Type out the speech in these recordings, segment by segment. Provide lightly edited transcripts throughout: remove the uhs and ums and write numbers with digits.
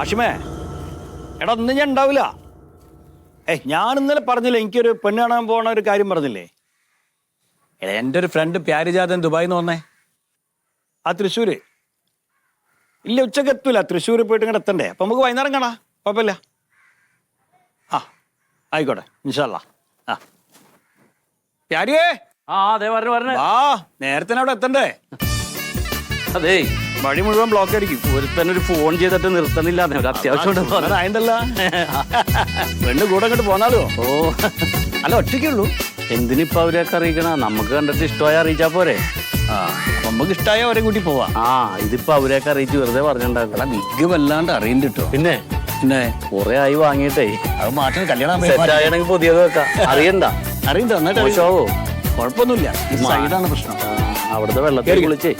ആഷിമേ, എടാ ഒന്നും ഞാൻ ഉണ്ടാവില്ല. ഞാൻ ഇന്നലെ പറഞ്ഞില്ലേ എനിക്കൊരു പെണ്ണ് കാണാൻ പോണ ഒരു കാര്യം പറഞ്ഞില്ലേ? എൻ്റെ ഒരു ഫ്രണ്ട് പ്യാരിജാതൻ ദുബായിൽ നിന്ന് വന്നേ, ആ തൃശ്ശൂര്. ഇല്ല, ഉച്ചക്ക് എത്തൂല, തൃശ്ശൂർ പോയിട്ട് ഇങ്ങോട്ട് എത്തണ്ടേ. അപ്പം നമുക്ക് വൈകുന്നേരം കാണാം, കുഴപ്പമില്ല. ആ ആയിക്കോട്ടെ, ഇൻഷാ അല്ലാ. ആ പ്യാരിയേ, അതെ പറഞ്ഞു ആ നേരത്തെ അവിടെ എത്തണ്ടേ? അതേ, വഴി മുഴുവൻ ബ്ലോക്ക് ആയിരിക്കും. ഒരുത്തനൊരു ഫോൺ ചെയ്തിട്ട് നിർത്തുന്നില്ല, ഒരു അത്യാവശ്യം ആയതല്ല. പെണ്ണ് കൂടെ അങ്ങോട്ട് പോന്നാലോ? ഓ അല്ല, ഒറ്റയ്ക്കുള്ളൂ. എന്തിനിപ്പ അവരെയൊക്കെ അറിയിക്കണ? നമുക്ക് കണ്ടിട്ട് ഇഷ്ടമായ അറിയിച്ചാ പോരെ? ആ, നമുക്ക് ഇഷ്ടമായ അവരെ കൂട്ടി പോവാ. ഇതിപ്പോ അവരെയൊക്കെ അറിയിച്ച് വെറുതെ പറഞ്ഞിട്ടുണ്ടാക്കണം. വിഗ് വല്ലാണ്ട് അറിയണ്ട കേട്ടോ. പിന്നെ കൊറേ ആയി വാങ്ങിയിട്ടേ, അത് മാറ്റം കല്യാണം സെറ്റാണെങ്കിൽ പുതിയത് വെക്കാം. അറിയണ്ട അറിയണ്ട, നന്നായിട്ട് മോശമാവോ? കുഴപ്പമൊന്നുമില്ല, സൈഡാണ് പ്രശ്നം. അവിടുത്തെ വെള്ളത്തിൽ കുളിച്ചേ.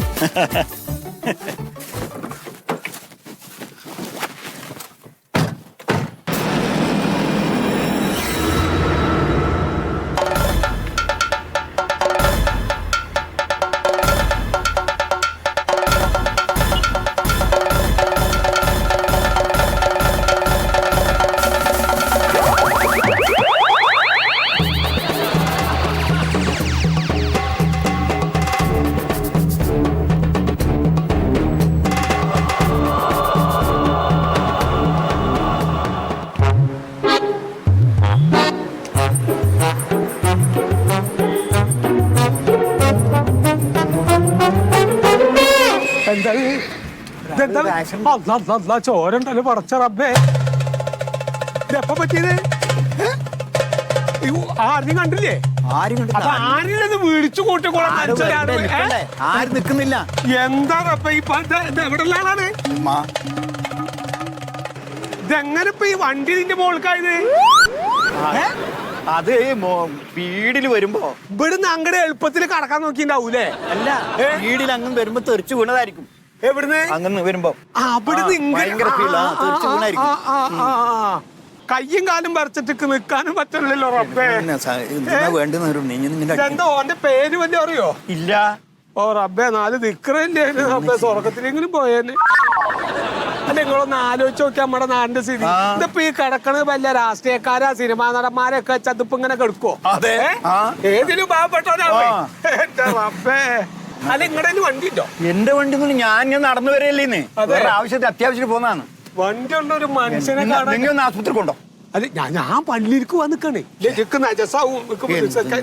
ചോരണ്ടല്ലോ പടച്ച റബ്ബേ. ഇതെപ്പ പറ്റിയത്? ആരും കണ്ടില്ലേ? ആരില്ലത് വിളിച്ചു കൂട്ടിക്കോളാം. ആരും നിക്കുന്നില്ല. എന്താ റബ്ബേ എവിടെ ഉള്ളതാണ്? ഇതെങ്ങനെ ഇപ്പൊ ഈ വണ്ടി നിന്റെ മോൾക്കായത്? അത് വീടിൽ വരുമ്പോ ഇവിടുന്ന് അങ്ങടെ എളുപ്പത്തിൽ കടക്കാൻ നോക്കിണ്ടാവൂലേ? അല്ല, വീടിൽ അങ്ങ് വരുമ്പോ തെറിച്ചു വീണതായിരിക്കും. എവിടുന്ന്? അങ്ങനെ വരുമ്പോ കയ്യും കാലും വരച്ചിട്ട് നിൽക്കാനും പറ്റില്ലല്ലോ റബ്ബേ. എന്താ ഓന്റെ പേര് വല്ല അറിയോ? ഇല്ല. ഓ റബ്ബേ, 4 ദിക്റല്ലേ റബ്ബേ, സ്വർഗത്തിലെങ്കിലും പോയേന്. അല്ല, നിങ്ങളൊന്ന് ആലോചിച്ച് നോക്കി നമ്മുടെ നാടിന്റെ സ്ഥിതി. ഇതിപ്പോ ഈ കിടക്കണത് വല്ല രാഷ്ട്രീയക്കാരാ സിനിമാ നടന്മാരൊക്കെ ചതുപ്പ് ഇങ്ങനെ കെടുക്കോ? ഏതിലും പാവപ്പെട്ടവരാ റബ്ബേ. അല്ല, നിങ്ങളുടെ വണ്ടി ഉണ്ടോ? എന്റെ വണ്ടി ഒന്നും ഞാൻ നടന്നു വരല്ലേന്ന്, ആവശ്യത്തിന് അത്യാവശ്യത്തിന് പോന്നാണ്. വണ്ടി ഉണ്ടോ ഒരു മനുഷ്യനെ കാണാൻ? നിങ്ങൾ ഒന്ന് ആശുപത്രി കൊണ്ടോ? അല്ല, ഞാൻ പള്ളിയിലേക്ക് വന്നിക്കാണ്.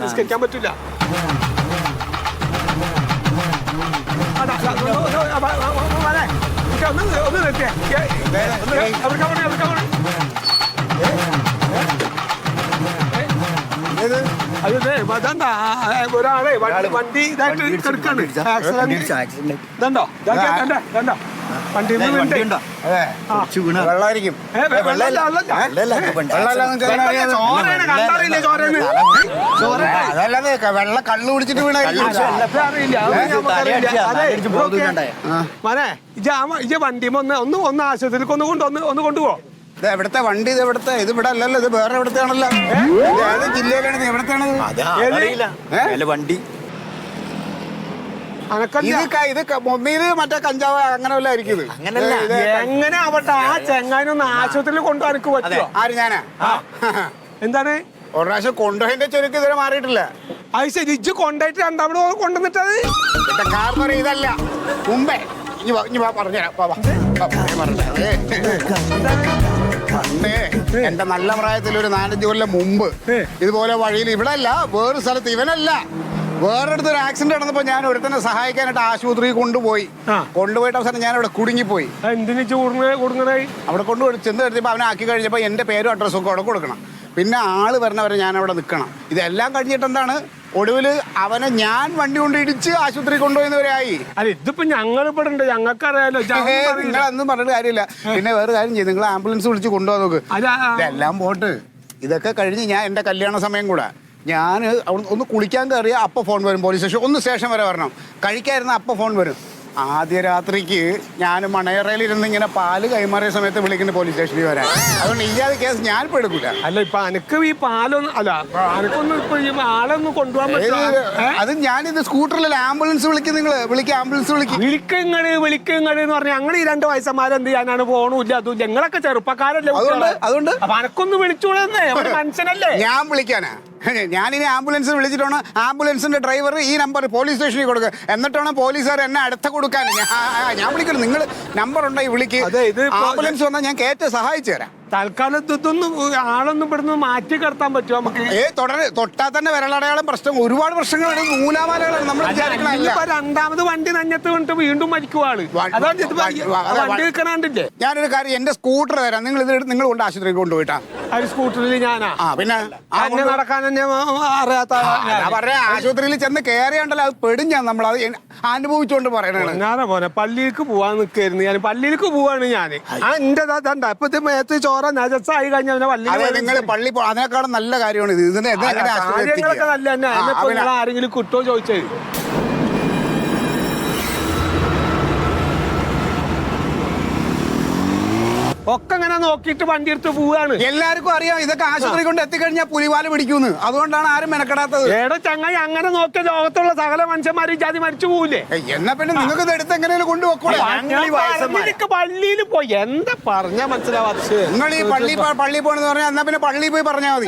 നിസ്കരിക്കാൻ പറ്റൂല. ഒന്ന് നിർത്തിയേ. അതണ്ട, ഒരാളെ വണ്ടി ഇതായിട്ട് കിടക്കാണ്. ഇതണ്ടോ വണ്ടി വെള്ളമായിരിക്കും. വെള്ളം കള്ളു കുടിച്ചിട്ട് മനെ ഇജ വണ്ടിമ ഒന്ന് ആശുപത്രിക്ക് ഒന്ന് കൊണ്ടുപോ. ഇത് എവിടത്തെ വണ്ടി? ഇത് എവിടത്തെ? ഇത് ഇവിടെ അല്ലല്ലോ, ഇത് വേറെ എവിടത്തെയാണല്ലോ. ഏത് ജില്ലയിലാണ്? എവിടത്തെയാണത് വണ്ടി? ഇത് മൊബൈല് മറ്റേ കഞ്ചാവ് അങ്ങനെ വല്ല ആയിരിക്കും. എങ്ങനെ ആവട്ടെ, ആ ചെങ്ങാനൊന്ന് ആശുപത്രിയിൽ കൊണ്ടുപോകാൻ എനിക്ക് പറ്റുമോ? ആര്? ഞാനാ? എന്താണ്? ഒരു പ്രാവശ്യം കൊണ്ടുപോയതിന്റെ ചുരുക്ക് ഇതുവരെ മാറിയിട്ടില്ല. അത് ശരി, ഇജ്ജ് കൊണ്ടായിട്ട് രണ്ടാമത് കൊണ്ടുവന്നിട്ടത്? എന്റെ കാർ ഇതല്ല, മുമ്പേ പറഞ്ഞുതരാം. എന്റെ നല്ല പ്രായത്തിൽ ഒരു 4-5 കൊല്ലം മുമ്പ് ഇതുപോലെ വഴിയിൽ, ഇവിടെ അല്ല വേറൊരു സ്ഥലത്ത്, ഇവനല്ല വേറെടുത്ത് ഒരു ആക്സിഡന്റ് നടന്നപ്പോ ഞാൻ ഒരുത്തനെ സഹായിക്കാനായിട്ട് ആശുപത്രിയിൽ കൊണ്ടുപോയിട്ട് അവസാനം ഞാൻ അവിടെ കുടുങ്ങിപ്പോയി. അവിടെ കൊണ്ടുപോയി ചെന്ന് കഴിഞ്ഞപ്പോ അവനെ ആക്കി കഴിഞ്ഞപ്പോ എന്റെ പേരും അഡ്രസ്സും ഒക്കെ അവിടെ കൊടുക്കണം. പിന്നെ ആള് വരണവരെ ഞാൻ അവിടെ നിൽക്കണം. ഇതെല്ലാം കഴിഞ്ഞിട്ട് എന്താണ്, ഒടുവില് അവനെ ഞാൻ വണ്ടി കൊണ്ട് ഇടിച്ച് ആശുപത്രി കൊണ്ടുപോയവരായി. അല്ല, ഇതിപ്പോ ഞങ്ങളിവിടെ ഉണ്ട്, ഞങ്ങൾക്കറിയാലോ. നിങ്ങൾ അന്നും പറഞ്ഞിട്ട് കാര്യമില്ല. പിന്നെ വേറെ കാര്യം ചെയ്യും, നിങ്ങൾ ആംബുലൻസ് വിളിച്ച് കൊണ്ടുപോകാൻ നോക്ക്. ഇതെല്ലാം പോട്ട് ഇതൊക്കെ കഴിഞ്ഞ് ഞാൻ എന്റെ കല്യാണ സമയം കൂടെ ഞാൻ ഒന്ന് കുളിക്കാൻ കയറിയ അപ്പൊ ഫോൺ വരും പോലീസ് സ്റ്റേഷൻ. ഒന്ന് സ്റ്റേഷൻ വരെ വരണം. കഴിക്കാതിരുന്ന അപ്പൊ ഫോൺ വരും. ആദ്യ രാത്രിക്ക് ഞാൻ മണയറയിൽ ഇരുന്ന് ഇങ്ങനെ പാല് കൈമാറിയ സമയത്ത് വിളിക്കുന്ന പോലീസ് സ്റ്റേഷനിൽ വരാൻ. അതുകൊണ്ട് ഈ ജാതി കേസ് ഞാൻ ഇപ്പൊ എടുക്കൂല. അല്ല ഇപ്പൊ അനക്ക് ഈ പാലൊന്നും അല്ല അനക്കൊന്നും ഇപ്പൊ ഈ ആളൊന്നും കൊണ്ടുപോകാൻ പറ്റില്ല. അത് ഞാനിത് സ്കൂട്ടറിൽ ആംബുലൻസ് വിളിക്കും. നിങ്ങൾ വിളിക്കുക, ആംബുലൻസ് വിളിക്കും. വിളിക്കങ്ങള് എന്ന് പറഞ്ഞാൽ ഞങ്ങൾ ഈ 2 വയസ്സന്മാരെന്ത് ചെയ്യാനാണ് പോണില്ല. അതും ഞങ്ങളൊക്കെ ചെറുപ്പക്കാരല്ലേ. അതുകൊണ്ട് അപ്പൊ അനക്കൊന്ന് വിളിച്ചോളന്നേ, മനുഷ്യനല്ലേ. ഞാൻ വിളിക്കാനാ. ഞാനിനി ആംബുലൻസ് വിളിച്ചിട്ടാണ് ആംബുലൻസിന്റെ ഡ്രൈവർ ഈ നമ്പർ പോലീസ് സ്റ്റേഷനിൽ കൊടുക്കുക. എന്നിട്ടാണ് പോലീസുകാർ എന്നെ അടുത്ത കൊടുക്കാൻ. ഞാൻ വിളിക്കണം. നിങ്ങൾ നമ്പർ ഉണ്ടെങ്കിൽ വിളിക്കുക. ആംബുലൻസ് വന്നാൽ ഞാൻ കയറ്റി സഹായിച്ചു തരാം. തൽക്കാലം ഇതൊന്നും ആളൊന്നും ഇവിടുന്ന് മാറ്റി കിടത്താൻ പറ്റുമോ നമുക്ക്? തൊട്ടാൽ തന്നെ വിരലടയാളം പ്രശ്നം. ഒരുപാട് പ്രശ്നങ്ങളാണ്, നൂലാമാലകളാണ്. നമ്മൾ രണ്ടാമത് വണ്ടി നഞ്ഞത്ത് കൊണ്ടിട്ട് വീണ്ടും മരിക്കുവാള്. വണ്ടി നിൽക്കണണ്ടില്ലേ? ഞാനൊരു കാര്യം, എന്റെ സ്കൂട്ടർ തരാം. നിങ്ങൾ കൊണ്ട് ആശുപത്രിക്ക് കൊണ്ടുപോയിട്ടാ. സ്കൂട്ടറിൽ ഞാനാ പിന്നെ നടക്കാൻ തന്നെ അറിയാത്ത പറയാ. ആശുപത്രിയിൽ ചെന്ന് കയറിയാണ്ടല്ലോ അത് പെടും. ഞാൻ നമ്മൾ അത് അനുഭവിച്ചുകൊണ്ട് പറയണേ. ഞാനാ പോനെ പള്ളിയിലേക്ക് പോവാൻ നിൽക്കായിരുന്നു. ഞാൻ പള്ളിയിലേക്ക് പോവാണ്. ഞാൻ എന്റെ ഇപ്പൊ ഇത് മേത്ത് ചോറ നജസായി കഴിഞ്ഞാൽ നിങ്ങൾ പള്ളി അതിനേക്കാളും നല്ല കാര്യമാണ് ഇത്. കാര്യങ്ങളൊക്കെ നല്ല തന്നെ. ആരെങ്കിലും കിട്ടുമോ ചോദിച്ചത്? ഒക്കെ ഇങ്ങനെ നോക്കിയിട്ട് വണ്ടി എടുത്ത് പോവാണ്. എല്ലാവർക്കും അറിയാം ഇതൊക്കെ ആശുപത്രി കൊണ്ട് എത്തിക്കഴിഞ്ഞാൽ പുലിവാല് പിടിക്കുന്നു. അതുകൊണ്ടാണ് ആരും മെനക്കെടാത്തത്. ഏടോ ചങ്ങായി, അങ്ങനെ നോക്കിയ ലോകത്തുള്ള സകല മനുഷ്യന്മാരും ജാതി മരിച്ചു പോവില്ലേ? എന്നാ പിന്നെ നിങ്ങൾക്ക് ഇത് എടുത്ത് എങ്ങനെയും കൊണ്ടുപോക്കൂടെ? പള്ളിയിൽ പോയി എന്താ പറഞ്ഞാ മനസ്സിലാവാത്ത. നിങ്ങൾ ഈ പള്ളി പോണെന്ന് പറഞ്ഞാൽ എന്നാ പിന്നെ പള്ളിയിൽ പോയി പറഞ്ഞാൽ മതി.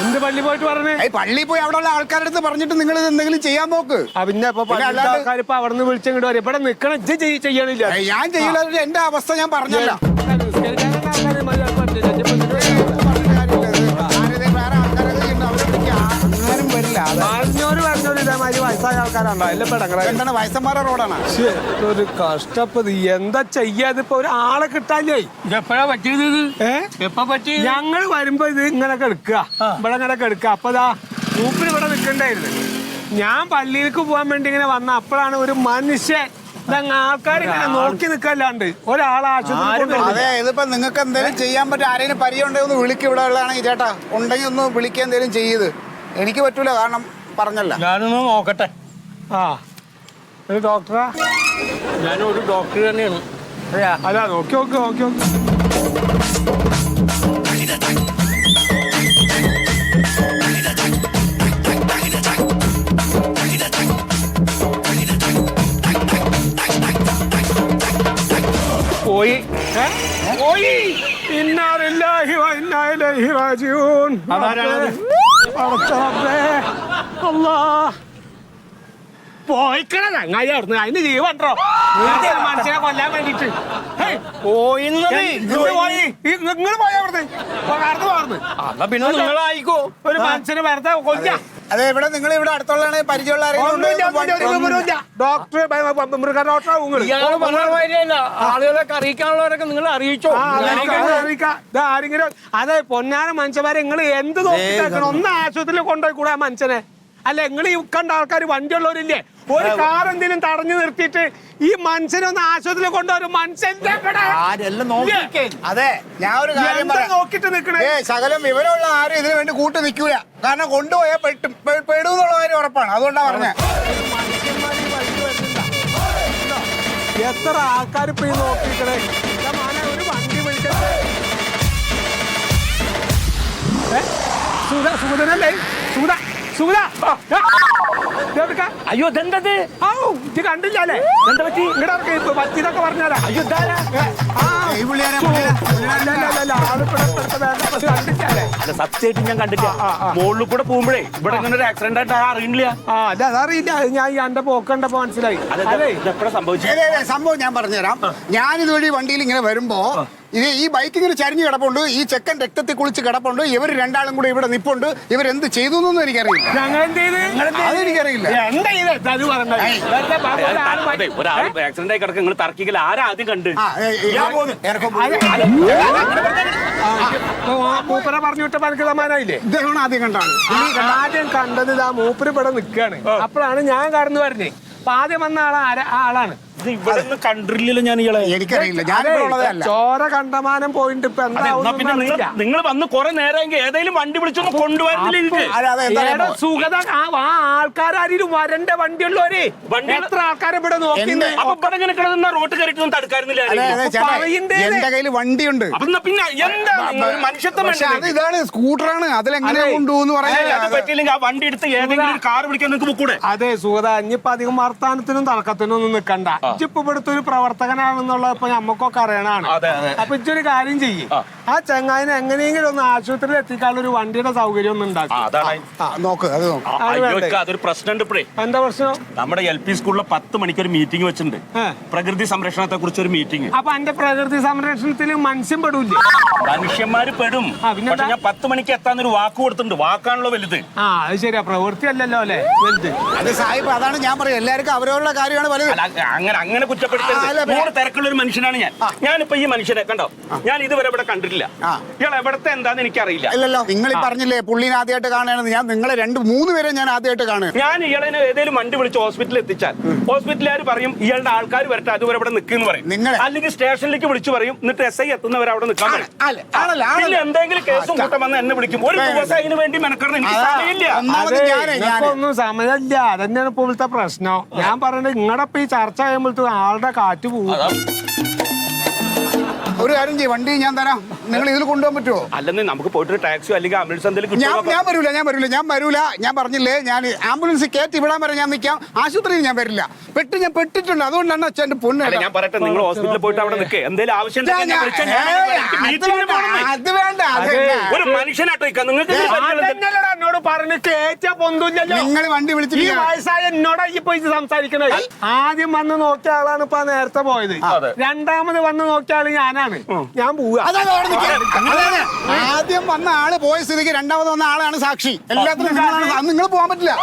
എന്ത് പള്ളി പോയിട്ട് പറഞ്ഞേ? പള്ളിയിൽ പോയി അവിടെ ഉള്ള ആൾക്കാരുടെ അടുത്ത് പറഞ്ഞിട്ട് നിങ്ങൾ ഇത് എന്തെങ്കിലും ചെയ്യാൻ നോക്ക്. പിന്നെ ആൾക്കാർ ഇപ്പൊ അവിടെ നിന്ന് വിളിച്ചിങ്ങോട്ട് വരും. ഇവിടെ നിക്കണം ചെയ്യണില്ല. ഞാൻ ചെയ്യില്ല. എന്റെ അവസ്ഥ ഞാൻ പറഞ്ഞല്ല. വയസ്സായ ആൾക്കാരുണ്ടോ? എന്താണ് വയസ്സന്മാരുടെ റോഡാണ്? ഒരു കഷ്ടപ്പത് എന്താ ചെയ്യാതെ ഇപ്പൊ ഒരാളെ കിട്ടാല്ലേ. എപ്പോഴാ പറ്റിയത്? ഞങ്ങൾ വരുമ്പോ ഇത് ഇങ്ങനെ കിടക്കുക, ഇവിടെ ഇങ്ങനെ കിടക്കുക. അപ്പതാ മൂപ്പിന് ഇവിടെ നിൽക്കണ്ടായിരുന്നു. ഞാൻ പള്ളിയിലേക്ക് പോകാൻ വേണ്ടി ഇങ്ങനെ വന്ന അപ്പോഴാണ് ഒരു മനുഷ്യൻ ആൾക്കാരിങ്ങനെ നോക്കി നിൽക്കല്ലാണ്ട് ഒരാളെ ആശുപത്രി. അതെ, ഇതിപ്പോ നിങ്ങൾക്ക് എന്തെങ്കിലും ചെയ്യാൻ പറ്റും. ആരെങ്കിലും പരിചയം ഒന്ന് വിളിക്കും. ഇവിടെ ഉള്ളതാണെങ്കിൽ ചേട്ടാ ഉണ്ടെങ്കിൽ ഒന്ന് വിളിക്കുക, എന്തെങ്കിലും ചെയ്ത്. എനിക്ക് പറ്റൂല, കാരണം പറഞ്ഞല്ല. ഞാനൊന്ന് നോക്കട്ടെ. ഒരു ഡോക്ടറാ? ഞാനൊരു ഡോക്ടർ തന്നെയാണ്. അല്ല നോക്കി നോക്ക്, നോക്കി നോക്ക്. പോയി ഇന്നാലില്ലാഹി വ ഇന്നാ ഇലൈഹി റാജിഊൻ. അല്ലാഹ് പോയിക്കണ ചങ്ങായി അവിടുന്ന്. അതിന് ജീവണ്ടോ മനുഷ്യനെ കൊല്ലാൻ വേണ്ടിട്ട്? നിങ്ങൾ പോയ അവിടുന്ന് പിന്നെ നിങ്ങളായിക്കോ. ഒരു മനുഷ്യനെ വെറുതെ കൊല്ലാ. അതെ, ഇവിടെ നിങ്ങൾ ഇവിടെ അടുത്തുള്ള പരിചയമുള്ള ഡോക്ടർ മൃഗ ഡോക്ടറാവും. ആളുകളൊക്കെ അറിയിക്കാനുള്ളവരൊക്കെ നിങ്ങൾ അറിയിച്ചോ. ആരെങ്കിലും അതെ പൊന്നാന മനുഷ്യന്മാരെ നിങ്ങൾ എന്ത് നോക്കിട്ടാക്കണം? ഒന്ന് ആശുപത്രിയിൽ കൊണ്ടുപോയി കൂടെ മനുഷ്യനെ. അല്ല നിങ്ങൾ ഈ കണ്ട ആൾക്കാർ വണ്ടിയുള്ളവരില്ലേ, ഒരു കാർ എന്തെങ്കിലും തടഞ്ഞു നിർത്തിയിട്ട് ഈ മനുഷ്യനൊന്ന് ആശുപത്രിയിൽ കൊണ്ടുവരും. മനുഷ്യന്റെ അതെ, ഞാൻ ഒരു കാര്യം നോക്കിട്ട് നിൽക്കണേ. ശകലം വിവരമുള്ള ആരും ഇതിനു വേണ്ടി കൂട്ടി നിൽക്കൂല. കാരണം കൊണ്ടുപോയാൽ പെടുന്നുള്ള കാര്യം ഉറപ്പാണ്. അതുകൊണ്ടാണ് പറഞ്ഞത്. എത്ര ആൾക്കാർ ഇപ്പൊ ഈ നോക്കിക്കണേ. ഒരു വണ്ടി വിളിക്കട്ടെ. സുഗതനല്ലേ? അയ്യോ ഇതെന്തത്? ഇത് കണ്ടില്ലേ? എന്താ പറ്റി? ഇങ്ങടെ പറ്റിയതൊക്കെ പറഞ്ഞാലാ. അയ്യോ സത്യമായിട്ട് ഞാൻ കണ്ടില്ല. മുകളിൽ കൂടെ പോകുമ്പോഴേ ഇവിടെ ഇങ്ങനെ ഒരു ആക്സിഡന്റ് ആയിട്ട് അറിയില്ല. അതറിയില്ല. ഞാൻ എന്റെ പോക്കണ്ടപ്പോ മനസ്സിലായി. എപ്പോഴാ സംഭവിച്ചത്? സംഭവം ഞാൻ പറഞ്ഞുതരാം. ഞാനിതുവഴി വണ്ടിയിൽ ഇങ്ങനെ വരുമ്പോ ഈ ബൈക്ക് ഇങ്ങനെ ചരിഞ്ഞ് കിടപ്പുണ്ട്. ഈ ചെക്കൻ രക്തത്തിൽ കുളിച്ച് കിടപ്പുണ്ട്. ഇവർ രണ്ടാളും കൂടെ ഇവിടെ നിപ്പുണ്ട്. ഇവരെന്ത് ചെയ്തു എന്നൊന്നും എനിക്കറിയില്ല. അതെനിക്കറിയില്ല. ഒരാൾ ആക്സിഡന്റ് ആയി കിടക്കുക, നിങ്ങൾ തർക്കിക്കൽ ആരാ ആദ്യം കണ്ട്? മൂപ്പരെ പറഞ്ഞു വിട്ടപ്പോ എനിക്ക് സമാനായില്ലേ? ഇദ്ദേഹമാണ് ആദ്യം കണ്ടാണ്. ആദ്യം കണ്ടത് മൂപ്പര് ഇവിടെ നിൽക്കുകയാണ്. അപ്പോഴാണ് ഞാൻ കടന്നു പറഞ്ഞേ. അപ്പൊ ആദ്യം വന്ന ആളാണ് ഇത് ഇവിടെ നിന്ന് കണ്ടില്ലല്ലോ ഞാൻ ഇയാളെ. എനിക്കറിയില്ല, ഞാനിവിടെ ഉള്ളതല്ല. ചോര കണ്ടമാനം പോയിട്ട് ഇപ്പൊ അതെ, എന്നാ പിന്നെ നിങ്ങൾ വന്ന് കുറെ നേരമെങ്കിൽ ഏതെങ്കിലും വണ്ടി വിളിച്ചൊന്ന് കൊണ്ടുവരുന്നില്ല എനിക്ക്. സുഖത ആൾക്കാരും വരണ്ട വണ്ടിയുള്ളവര് എത്ര ആൾക്കാരെ ഇവിടെ നോക്കുന്നത്. അപ്പൊ ഇവിടെ ഇങ്ങനെ കിടന്ന റോട്ട് കയറിയിട്ട് തടുക്കാറുന്നില്ല. എന്റെ കയ്യിൽ വണ്ടിയുണ്ട്. അപ്പൊ പിന്നെ എന്താ മനുഷ്യത്വം പക്ഷെ അത് ഇതാണ് സ്കൂട്ടറാണ്, അതിലെങ്ങനെ കൊണ്ടുപോകുന്നു പറയാൻ പറ്റില്ലെങ്കിൽ ആ വണ്ടി എടുത്ത് ഏതെങ്കിലും ഒരു കാർ വിളിക്കാൻ നിങ്ങൾക്ക് ബുക്കൂടെ? അതെ സുഗത, ഇനിയിപ്പോ അധികം വർത്താനത്തിനും തർക്കത്തിനും ഒന്നും നിൽക്കണ്ട. ഇപ്പൊ ഇവിടുത്തെ ഒരു പ്രവർത്തകനാണെന്നുള്ള ഇപ്പൊ നമ്മക്കൊക്കെ അറിയണാണ്. അപ്പൊ ഇച്ചൊരു കാര്യം ചെയ്യും, ആ ചങ്ങായിനെ എങ്ങനെയെങ്കിലും ഒന്ന് ആശുപത്രിയിൽ എത്തിക്കാനുള്ള ഒരു വണ്ടിയുടെ സൗകര്യം ഒന്നും ഉണ്ടാക്കും. നോക്ക്, അത് നോക്ക്. അതൊരു പ്രശ്നമുണ്ട് ഇപ്പഴേ. എന്താ പ്രശ്നം? നമ്മുടെ LP സ്കൂളിൽ 10 മണിക്ക് ഒരു മീറ്റിംഗ് വെച്ചിട്ടുണ്ട്, പ്രകൃതി സംരക്ഷണത്തെ കുറിച്ച് ഒരു മീറ്റിംഗ്. അപ്പൊ എന്റെ പ്രകൃതി സംരക്ഷണത്തിൽ മനുഷ്യൻ പെടൂല്ലേ? മനുഷ്യന്മാര് പെടും. പക്ഷെ ഞാൻ 10 മണിക്ക് എത്താന്നൊരു വാക്ക് കൊടുത്തിട്ടുണ്ട്. വാക്കാണല്ലോ വലുത്. അത് ശരിയാ, പ്രവൃത്തി അല്ലല്ലോ അല്ലെ വലുത്. അത് സാഹിബ്, അതാണ് ഞാൻ പറയാം, എല്ലാവർക്കും അവരവരുടെ കാര്യമാണ് വലുത്. അങ്ങനെ കുറ്റപ്പെടുത്തരുത്. നൂറ് തിരക്കുള്ള ഒരു മനുഷ്യനാണ് ഞാൻ. ഞാനിപ്പോ ഈ മനുഷ്യനെ കണ്ടോ, ഞാൻ ഇതുവരെ ഇവിടെ കണ്ടിട്ടില്ല. ഇയാൾ എവിടത്തെ എന്താന്ന് എനിക്കറിയില്ല. ഇല്ലല്ലോ, നിങ്ങൾ പറഞ്ഞില്ലേ പുള്ളിനെ ആദ്യമായിട്ട് കാണുകയാണെന്ന്. ഞാൻ നിങ്ങളെ 2-3 പേരെ ഞാൻ ആദ്യമായിട്ട് കാണുക. ഞാൻ ഇയാളെ ഏതെങ്കിലും വണ്ടി വിളിച്ച് ഹോസ്പിറ്റലിൽ എത്തിച്ചാൽ ഹോസ്പിറ്റലുകാർ പറയും ഇയാളുടെ ആൾക്കാർ വരട്ടെ, അതുവരെ ഇവിടെ നിൽക്കുന്നു പറയും. അല്ലെങ്കിൽ സ്റ്റേഷനിലേക്ക് വിളിച്ചു പറയും, എന്നിട്ട് SI എത്തുന്നവരെ അവിടെ നിൽക്കാൻ പറയും. പിന്നെ എന്തെങ്കിലും കേസും കൂട്ടം വന്ന് എന്നെ വിളിക്കും. ഒരു ദിവസം അതിന് വേണ്ടി മെനക്കണം, എനിക്ക് സമയമില്ല. ഒന്നും സമയമില്ല, അതന്നെയാണ് ഇപ്പോഴത്തെ പ്രശ്നം. ഞാൻ പറഞ്ഞത് നിങ്ങളുടെ ഇപ്പൊ ഈ ചർച്ച കഴിയുമ്പോഴത്തെ ആളുടെ കാറ്റ് പോകും. ഒരു കാര്യം ചെയ്യും, വണ്ടി ഞാൻ തരാം, നിങ്ങൾ ഇതിൽ കൊണ്ടുപോകാൻ പറ്റുമോ? അല്ലെന്ന് നമുക്ക് പോയിട്ട് ടാക്സിയോ അല്ലെങ്കിൽ ആംബുലൻസ് എന്തെങ്കിലും. ഞാൻ വരൂല. ഞാൻ പറഞ്ഞില്ലേ, ഞാൻ ആംബുലൻസ് കയറ്റി വിടാൻ വരെ ഞാൻ നിൽക്കാം, ആശുപത്രിയിൽ ഞാൻ വരില്ല. ഞാൻ പെട്ടിട്ടുണ്ട്, അതുകൊണ്ടാണ് അച്ഛൻ്റെ പൊണ്ണ്. ഞാൻ പറയട്ടെ, നിങ്ങൾ ഹോസ്പിറ്റലിൽ പോയിട്ട് അവിടെ നിൽക്കുക, എന്തെങ്കിലും ആവശ്യം അത് വേണ്ട. ഒരു മനുഷ്യനാട്ടോ നിങ്ങൾക്ക് എന്നോട് പറഞ്ഞു കേറ്റ പൊന്തില്ലല്ലോ. നിങ്ങൾ വണ്ടി വിളിച്ച് ഈ വയസ്സായ എന്നോടാ ഈ പോയി സംസാരിക്കണത്. ആദ്യം വന്ന് നോക്കിയ ആളാണ് ഇപ്പൊ നേരത്തെ പോയത്. രണ്ടാമത് വന്ന് നോക്കിയ ആള് ഞാനാണ്. ഞാൻ പോവുക. ആദ്യം വന്ന ആള് പോയ സ്ഥിതിക്ക് രണ്ടാമത് വന്ന ആളാണ് സാക്ഷി. എല്ലാത്തിനും നിങ്ങൾ പോകാൻ പറ്റില്ല.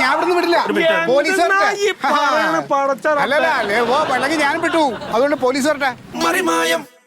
ഞാൻ ഇവിടുന്ന് വിടില്ല. പോലീസ് അല്ലെങ്കിൽ ഞാനും വിട്ടു. അതുകൊണ്ട് പോലീസ് വരട്ടെ.